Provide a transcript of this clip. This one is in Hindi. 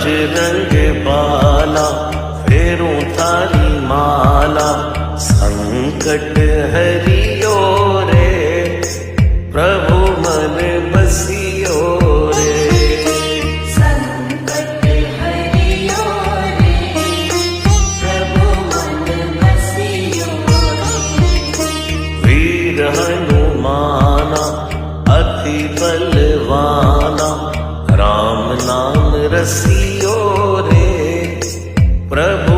बजरंग बाला फेरूं थारी माला, संकट हरियो रे प्रभु मन बसियो रे। संकट हरियो रे प्रभु मन बसियो रे। वीर हनुमाना अति बलवाना, राम नाम रसियो रे प्रभु